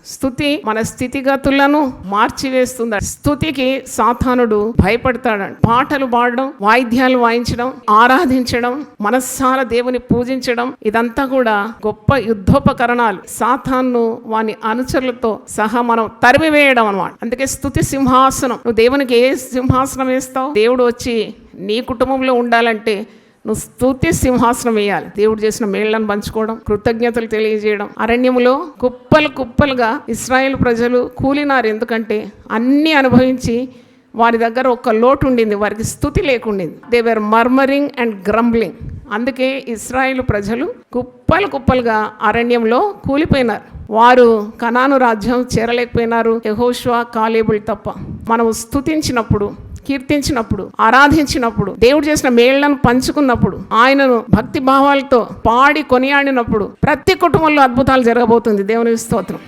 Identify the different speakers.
Speaker 1: స్తుతి మన స్థితిగతులను మార్చివేస్తుంది. స్తుతికి సాతానుడు భయపడతాడు. పాటలు పాడడం, వాయిద్యాలు వాయించడం, ఆరాధించడం, మనస్సారా దేవుని పూజించడం, ఇదంతా కూడా గొప్ప యుద్ధోపకరణాలు. సాతాను వాని అనుచరులతో సహా మనం తరిమివేయడం అన్నమాట. అందుకే స్తుతి సింహాసనం. నువ్వు దేవునికి ఏ సింహాసనం వేస్తావు? దేవుడు వచ్చి నీ కుటుంబంలో ఉండాలంటే నువ్వు స్తుతి సింహాసనం వేయాలి. దేవుడు చేసిన మేళ్లను పంచుకోవడం, కృతజ్ఞతలు తెలియజేయడం. అరణ్యములో కుప్పలు కుప్పలుగా ఇశ్రాయేల్ ప్రజలు కూలినారు. ఎందుకంటే అన్నీ అనుభవించి వారి దగ్గర ఒక లోటు ఉండింది, వారికి స్తుతి లేకుండింది. They were murmuring and grumbling. అందుకే ఇశ్రాయేలు ప్రజలు కుప్పలు కుప్పలుగా అరణ్యంలో కూలిపోయినారు. వారు కనాను రాజ్యం చేరలేకపోయినారు, యెహోషువ కాలేబులు తప్ప. మనం స్తుతించినప్పుడు, కీర్తించినప్పుడు, ఆరాధించినప్పుడు, దేవుడు చేసిన మేళ్లను పంచుకున్నప్పుడు, ఆయనను భక్తి భావాలతో పాడి కొనియాడినప్పుడు ప్రతి కుటుంబంలో అద్భుతాలు జరగబోతుంది. దేవుని స్తోత్రం.